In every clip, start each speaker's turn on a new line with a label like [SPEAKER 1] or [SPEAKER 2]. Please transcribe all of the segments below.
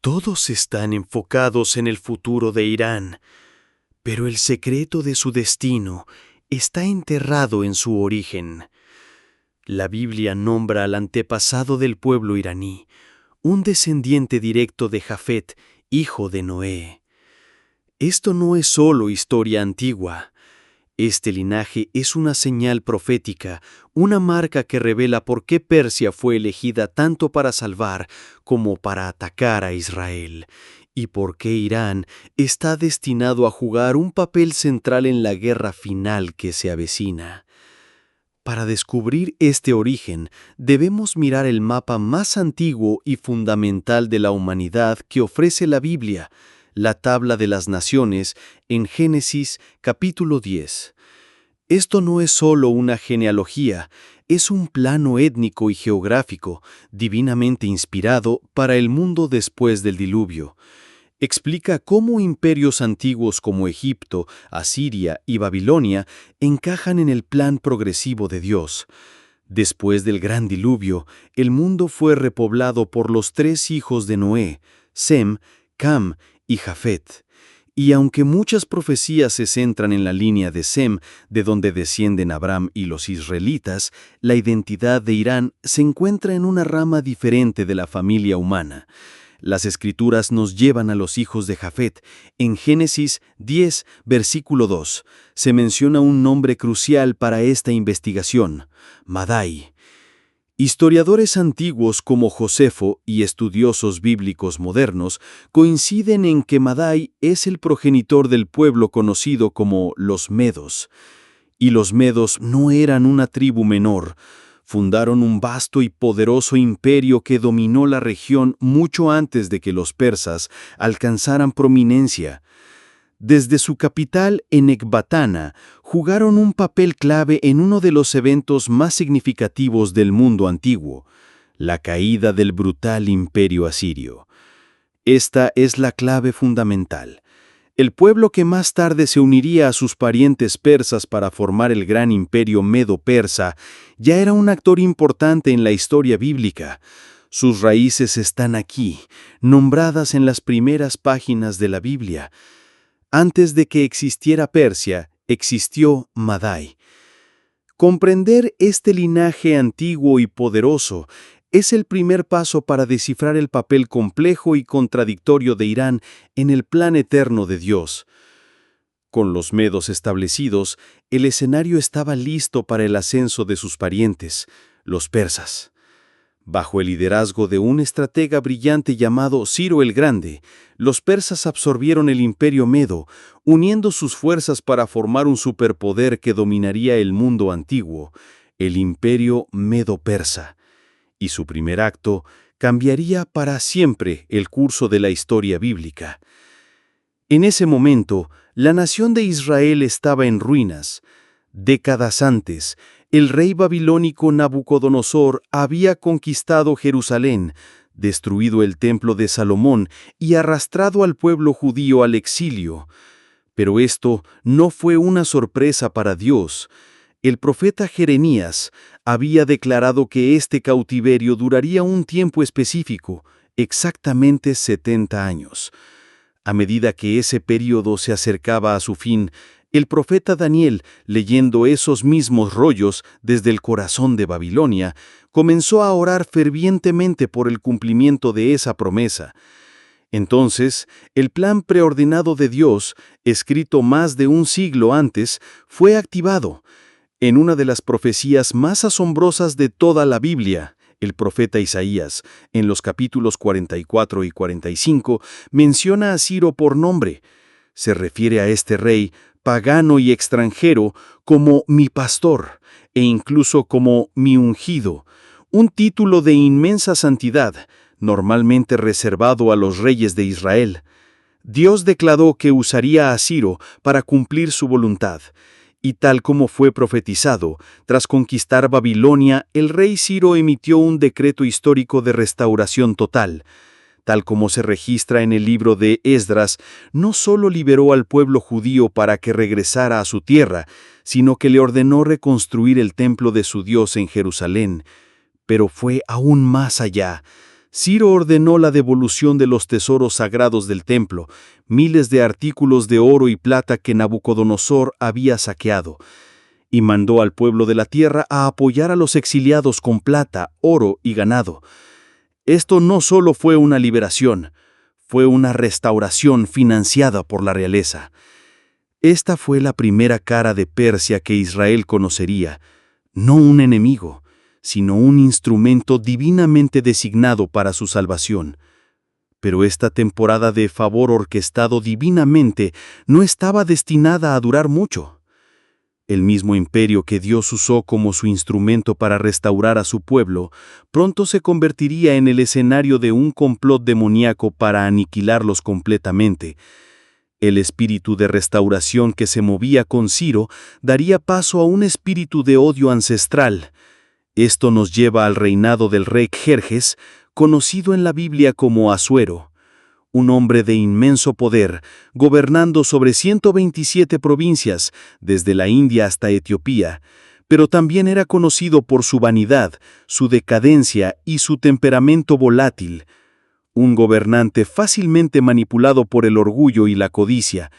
[SPEAKER 1] Todos están enfocados en el futuro de Irán, pero el secreto de su destino está enterrado en su origen. La Biblia nombra al antepasado del pueblo iraní, un descendiente directo de Jafet, hijo de Noé. Esto no es solo historia antigua. Este linaje es una señal profética, una marca que revela por qué Persia fue elegida tanto para salvar como para atacar a Israel, y por qué Irán está destinado a jugar un papel central en la guerra final que se avecina. Para descubrir este origen, debemos mirar el mapa más antiguo y fundamental de la humanidad que ofrece la Biblia, la Tabla de las Naciones, en Génesis capítulo 10. Esto no es solo una genealogía, es un plano étnico y geográfico, divinamente inspirado para el mundo después del diluvio. Explica cómo imperios antiguos como Egipto, Asiria y Babilonia encajan en el plan progresivo de Dios. Después del gran diluvio, el mundo fue repoblado por los tres hijos de Noé, Sem, Cam y Jafet. Y aunque muchas profecías se centran en la línea de Sem, de donde descienden Abraham y los israelitas, la identidad de Irán se encuentra en una rama diferente de la familia humana. Las Escrituras nos llevan a los hijos de Jafet. En Génesis 10, versículo 2, se menciona un nombre crucial para esta investigación: Madai. Historiadores antiguos como Josefo y estudiosos bíblicos modernos coinciden en que Madai es el progenitor del pueblo conocido como los Medos. Y los Medos no eran una tribu menor. Fundaron un vasto y poderoso imperio que dominó la región mucho antes de que los persas alcanzaran prominencia. Desde su capital en Ecbatana, jugaron un papel clave en uno de los eventos más significativos del mundo antiguo, la caída del brutal imperio asirio. Esta es la clave fundamental. El pueblo que más tarde se uniría a sus parientes persas para formar el gran imperio medo-persa ya era un actor importante en la historia bíblica. Sus raíces están aquí, nombradas en las primeras páginas de la Biblia. Antes de que existiera Persia, existió Madai. Comprender este linaje antiguo y poderoso es el primer paso para descifrar el papel complejo y contradictorio de Irán en el plan eterno de Dios. Con los medos establecidos, el escenario estaba listo para el ascenso de sus parientes, los persas. Bajo el liderazgo de un estratega brillante llamado Ciro el Grande, los persas absorbieron el imperio medo, uniendo sus fuerzas para formar un superpoder que dominaría el mundo antiguo, el imperio medo-persa. Y su primer acto cambiaría para siempre el curso de la historia bíblica. En ese momento, la nación de Israel estaba en ruinas. Décadas antes, el rey babilónico Nabucodonosor había conquistado Jerusalén, destruido el templo de Salomón y arrastrado al pueblo judío al exilio. Pero esto no fue una sorpresa para Dios. El profeta Jeremías había declarado que este cautiverio duraría un tiempo específico, exactamente 70 años. A medida que ese período se acercaba a su fin, el profeta Daniel, leyendo esos mismos rollos desde el corazón de Babilonia, comenzó a orar fervientemente por el cumplimiento de esa promesa. Entonces, el plan preordenado de Dios, escrito más de un siglo antes, fue activado. En una de las profecías más asombrosas de toda la Biblia, el profeta Isaías, en los capítulos 44 y 45, menciona a Ciro por nombre. Se refiere a este rey pagano y extranjero como mi pastor e incluso como mi ungido, un título de inmensa santidad, normalmente reservado a los reyes de Israel. Dios declaró que usaría a Ciro para cumplir su voluntad. Y tal como fue profetizado, tras conquistar Babilonia, el rey Ciro emitió un decreto histórico de restauración total. Tal como se registra en el libro de Esdras, no solo liberó al pueblo judío para que regresara a su tierra, sino que le ordenó reconstruir el templo de su Dios en Jerusalén. Pero fue aún más allá. Ciro ordenó la devolución de los tesoros sagrados del templo, miles de artículos de oro y plata que Nabucodonosor había saqueado, y mandó al pueblo de la tierra a apoyar a los exiliados con plata, oro y ganado. Esto no solo fue una liberación, fue una restauración financiada por la realeza. Esta fue la primera cara de Persia que Israel conocería, no un enemigo, sino un instrumento divinamente designado para su salvación. Pero esta temporada de favor orquestado divinamente no estaba destinada a durar mucho. El mismo imperio que Dios usó como su instrumento para restaurar a su pueblo, pronto se convertiría en el escenario de un complot demoníaco para aniquilarlos completamente. El espíritu de restauración que se movía con Ciro daría paso a un espíritu de odio ancestral. Esto nos lleva al reinado del rey Jerjes, conocido en la Biblia como Asuero, un hombre de inmenso poder, gobernando sobre 127 provincias, desde la India hasta Etiopía, pero también era conocido por su vanidad, su decadencia y su temperamento volátil. Un gobernante fácilmente manipulado por el orgullo y la codicia,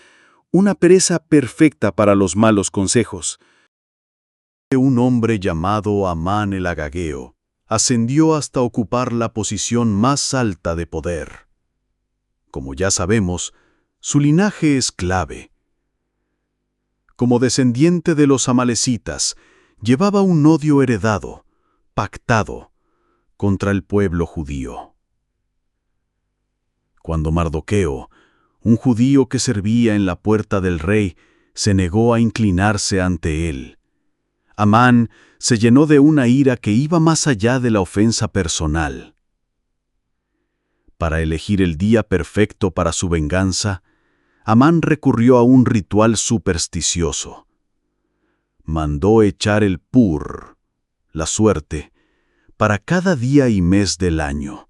[SPEAKER 1] una pereza perfecta para los malos consejos.
[SPEAKER 2] Un hombre llamado Amán el Agageo ascendió hasta ocupar la posición más alta de poder. Como ya sabemos, su linaje es clave. Como descendiente de los amalecitas, llevaba un odio heredado, pactado, contra el pueblo judío. Cuando Mardoqueo, un judío que servía en la puerta del rey, se negó a inclinarse ante él, Amán se llenó de una ira que iba más allá de la ofensa personal. Para elegir el día perfecto para su venganza, Amán recurrió a un ritual supersticioso. Mandó echar el pur, la suerte, para cada día y mes del año.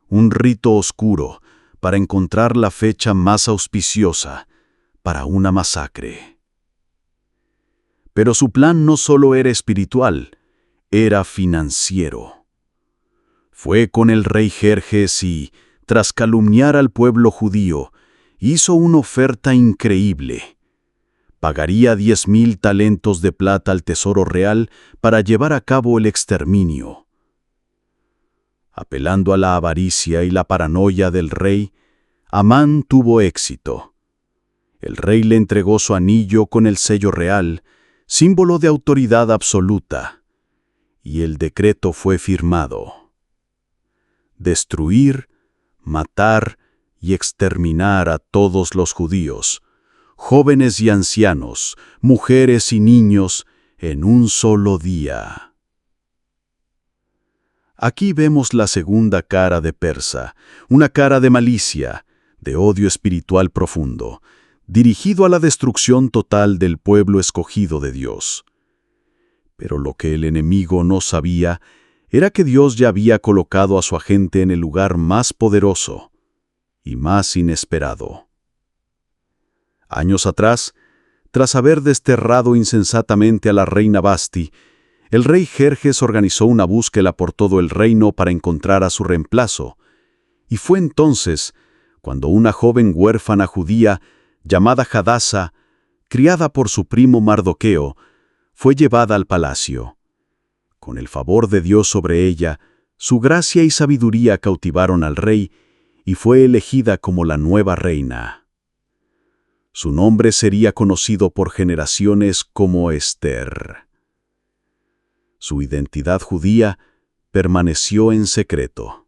[SPEAKER 2] Un rito oscuro para encontrar la fecha más auspiciosa para una masacre. Pero su plan no solo era espiritual, era financiero. Fue con el rey Jerjes y, tras calumniar al pueblo judío, hizo una oferta increíble. Pagaría 10,000 talentos de plata al tesoro real para llevar a cabo el exterminio. Apelando a la avaricia y la paranoia del rey, Amán tuvo éxito. El rey le entregó su anillo con el sello real, símbolo de autoridad absoluta, y el decreto fue firmado. Destruir, matar y exterminar a todos los judíos, jóvenes y ancianos, mujeres y niños, en un solo día. Aquí vemos la segunda cara de Persa, una cara de malicia, de odio espiritual profundo, dirigido a la destrucción total del pueblo escogido de Dios. Pero lo que el enemigo no sabía era que Dios ya había colocado a su agente en el lugar más poderoso y más inesperado. Años atrás, tras haber desterrado insensatamente a la reina Vasti, el rey Jerjes organizó una búsqueda por todo el reino para encontrar a su reemplazo, y fue entonces cuando una joven huérfana judía llamada Hadasa, criada por su primo Mardoqueo, fue llevada al palacio. Con el favor de Dios sobre ella, su gracia y sabiduría cautivaron al rey y fue elegida como la nueva reina. Su nombre sería conocido por generaciones como Esther. Su identidad judía permaneció en secreto.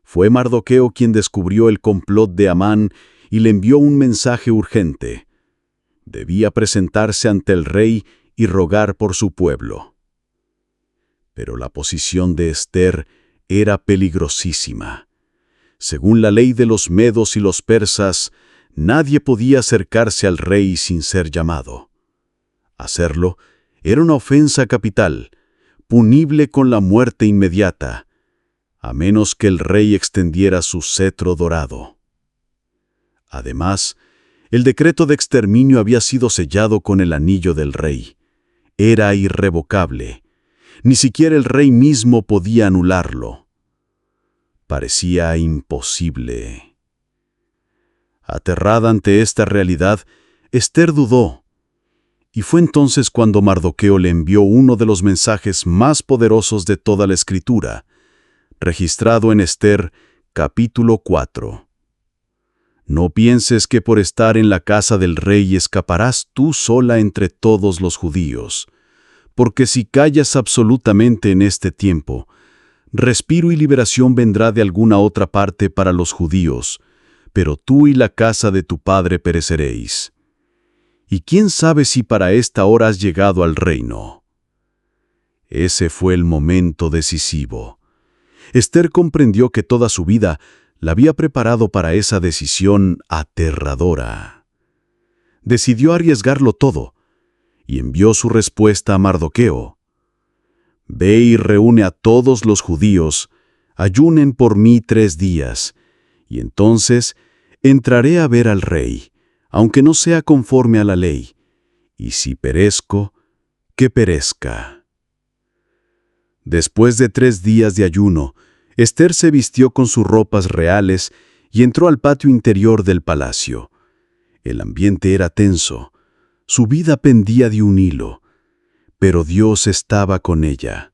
[SPEAKER 2] Fue Mardoqueo quien descubrió el complot de Amán y le envió un mensaje urgente. Debía presentarse ante el rey y rogar por su pueblo. Pero la posición de Esther era peligrosísima. Según la ley de los medos y los persas, nadie podía acercarse al rey sin ser llamado. Hacerlo era una ofensa capital, punible con la muerte inmediata, a menos que el rey extendiera su cetro dorado. Además, el decreto de exterminio había sido sellado con el anillo del rey. Era irrevocable. Ni siquiera el rey mismo podía anularlo. parecía imposible. Aterrada ante esta realidad, Ester dudó. Y fue entonces cuando Mardoqueo le envió uno de los mensajes más poderosos de toda la Escritura, registrado en Ester, capítulo 4. No pienses que por estar en la casa del rey escaparás tú sola entre todos los judíos, porque si callas absolutamente en este tiempo, respiro y liberación vendrá de alguna otra parte para los judíos, pero tú y la casa de tu padre pereceréis. Y quién sabe si para esta hora has llegado al reino. Ese fue el momento decisivo. Ester comprendió que toda su vida la había preparado para esa decisión aterradora. Decidió arriesgarlo todo y envió su respuesta a Mardoqueo. Ve y reúne a todos los judíos, ayunen por mí 3 días, y entonces entraré a ver al rey, aunque no sea conforme a la ley, y si perezco, que perezca. Después de 3 días de ayuno, Ester se vistió con sus ropas reales y entró al patio interior del palacio. El ambiente era tenso, su vida pendía de un hilo, pero Dios estaba con ella.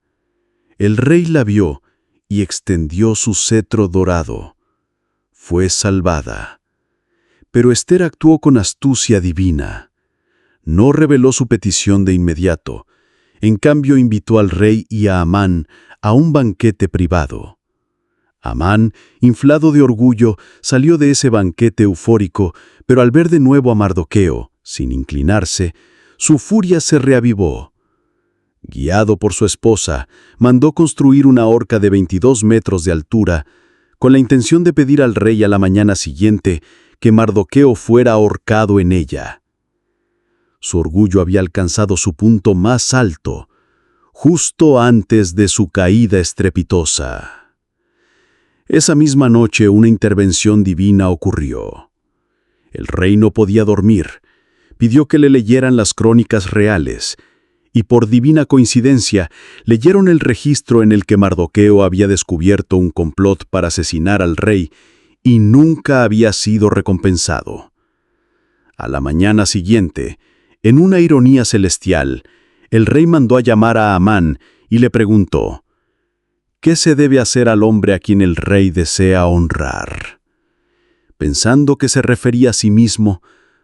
[SPEAKER 2] El rey la vio y extendió su cetro dorado. Fue salvada. Pero Ester actuó con astucia divina. No reveló su petición de inmediato. En cambio, invitó al rey y a Amán a un banquete privado. Amán, inflado de orgullo, salió de ese banquete eufórico, pero al ver de nuevo a Mardoqueo, sin inclinarse, su furia se reavivó. Guiado por su esposa, mandó construir una horca de 22 metros de altura, con la intención de pedir al rey a la mañana siguiente que Mardoqueo fuera ahorcado en ella. Su orgullo había alcanzado su punto más alto, justo antes de su caída estrepitosa. Esa misma noche una intervención divina ocurrió. El rey no podía dormir, pidió que le leyeran las crónicas reales, y por divina coincidencia leyeron el registro en el que Mardoqueo había descubierto un complot para asesinar al rey y nunca había sido recompensado. A la mañana siguiente, en una ironía celestial, el rey mandó a llamar a Amán y le preguntó: ¿qué se debe hacer al hombre a quien el rey desea honrar? Pensando que se refería a sí mismo,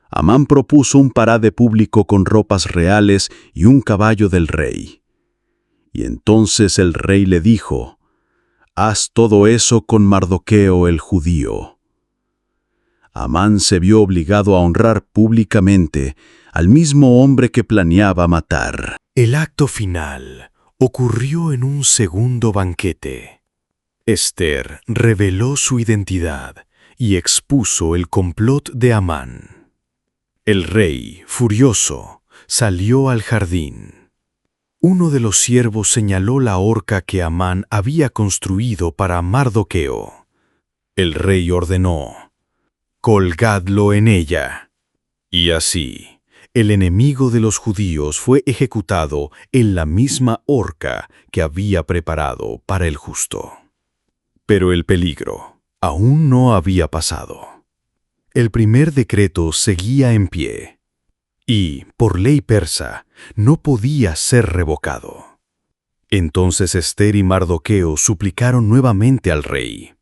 [SPEAKER 2] Amán propuso un parade público con ropas reales y un caballo del rey. Y entonces el rey le dijo: haz todo eso con Mardoqueo el judío. Amán se vio obligado a honrar públicamente al mismo hombre que planeaba matar.
[SPEAKER 3] El acto final ocurrió en un segundo banquete. Ester reveló su identidad y expuso el complot de Amán. El rey, furioso, salió al jardín. Uno de los siervos señaló la horca que Amán había construido para Mardoqueo. El rey ordenó: colgadlo en ella. Y así, el enemigo de los judíos fue ejecutado en la misma horca que había preparado para el justo. Pero el peligro aún no había pasado. El primer decreto seguía en pie y, por ley persa, no podía ser revocado. Entonces Ester y Mardoqueo suplicaron nuevamente al rey.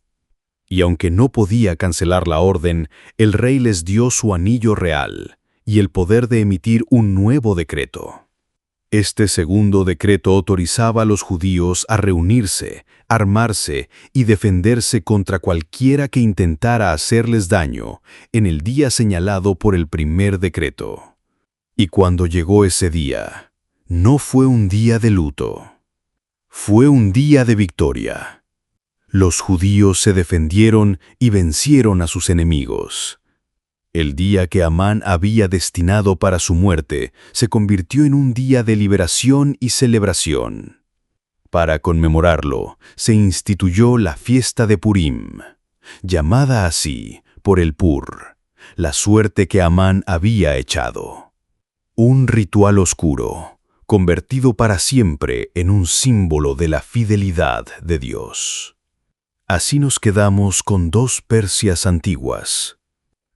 [SPEAKER 3] Y aunque no podía cancelar la orden, el rey les dio su anillo real y el poder de emitir un nuevo decreto. Este segundo decreto autorizaba a los judíos a reunirse, armarse y defenderse contra cualquiera que intentara hacerles daño en el día señalado por el primer decreto. Y cuando llegó ese día, no fue un día de luto, fue un día de victoria. Los judíos se defendieron y vencieron a sus enemigos. El día que Amán había destinado para su muerte se convirtió en un día de liberación y celebración. Para conmemorarlo, se instituyó la fiesta de Purim, llamada así por el Pur, la suerte que Amán había echado. Un ritual oscuro, convertido para siempre en un símbolo de la fidelidad de Dios. Así nos quedamos con dos Persias antiguas,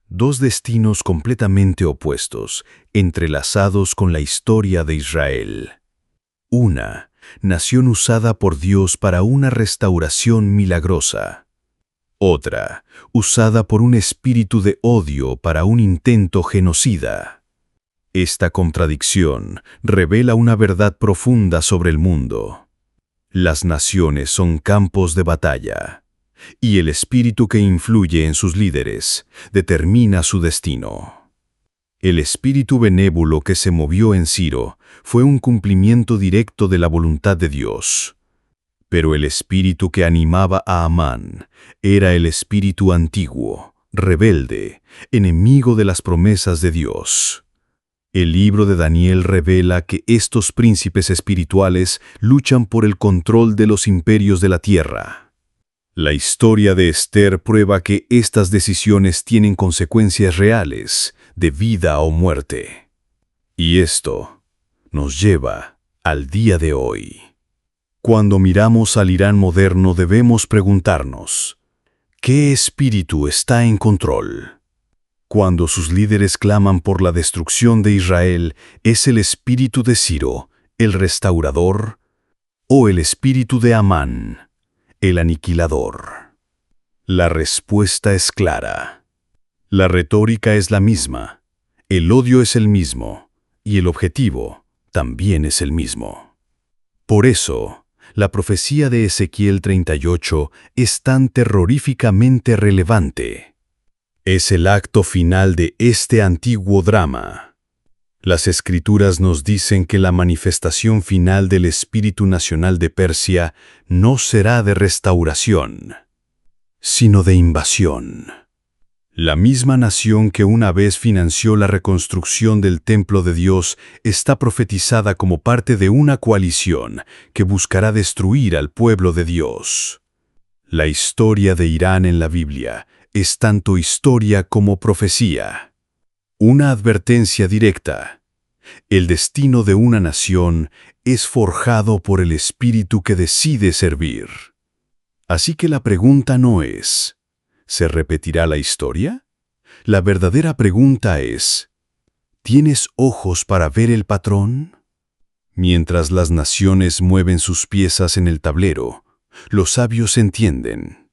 [SPEAKER 3] dos destinos completamente opuestos, entrelazados con la historia de Israel. Una, nación usada por Dios para una restauración milagrosa. Otra, usada por un espíritu de odio para un intento genocida. Esta contradicción revela una verdad profunda sobre el mundo. Las naciones son campos de batalla, y el espíritu que influye en sus líderes determina su destino. El espíritu benévolo que se movió en Ciro fue un cumplimiento directo de la voluntad de Dios. Pero el espíritu que animaba a Amán era el espíritu antiguo, rebelde, enemigo de las promesas de Dios. El libro de Daniel revela que estos príncipes espirituales luchan por el control de los imperios de la tierra. La historia de Esther prueba que estas decisiones tienen consecuencias reales, de vida o muerte. Y esto nos lleva al día de hoy. Cuando miramos al Irán moderno debemos preguntarnos, ¿qué espíritu está en control? Cuando sus líderes claman por la destrucción de Israel, ¿es el espíritu de Ciro, el restaurador, o el espíritu de Amán, el aniquilador? La respuesta es clara. La retórica es la misma, el odio es el mismo, y el objetivo también es el mismo. Por eso, la profecía de Ezequiel 38 es tan terroríficamente relevante. Es el acto final de este antiguo drama. Las Escrituras nos dicen que la manifestación final del espíritu nacional de Persia no será de restauración, sino de invasión. La misma nación que una vez financió la reconstrucción del templo de Dios está profetizada como parte de una coalición que buscará destruir al pueblo de Dios. La historia de Irán en la Biblia es tanto historia como profecía. Una advertencia directa. El destino de una nación es forjado por el espíritu que decide servir. Así que la pregunta no es, ¿se repetirá la historia? La verdadera pregunta es, ¿tienes ojos para ver el patrón? Mientras las naciones mueven sus piezas en el tablero, los sabios entienden.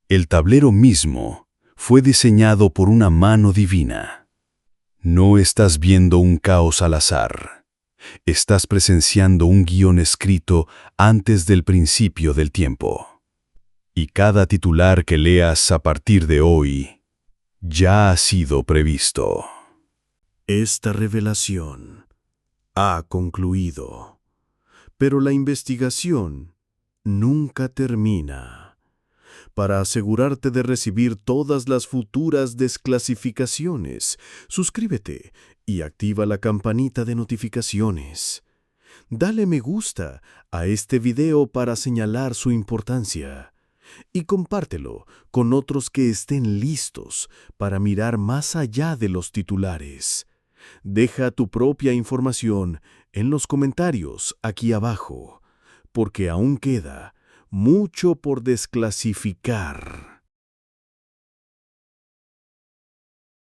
[SPEAKER 3] El tablero mismo fue diseñado por una mano divina. No estás viendo un caos al azar. Estás presenciando un guión escrito antes del principio del tiempo. Y cada titular que leas a partir de hoy ya ha sido previsto.
[SPEAKER 1] Esta revelación ha concluido, pero la investigación nunca termina. Para asegurarte de recibir todas las futuras desclasificaciones, suscríbete y activa la campanita de notificaciones. Dale me gusta a este video para señalar su importancia y compártelo con otros que estén listos para mirar más allá de los titulares. Deja tu propia información en los comentarios aquí abajo, porque aún queda mucho por desclasificar.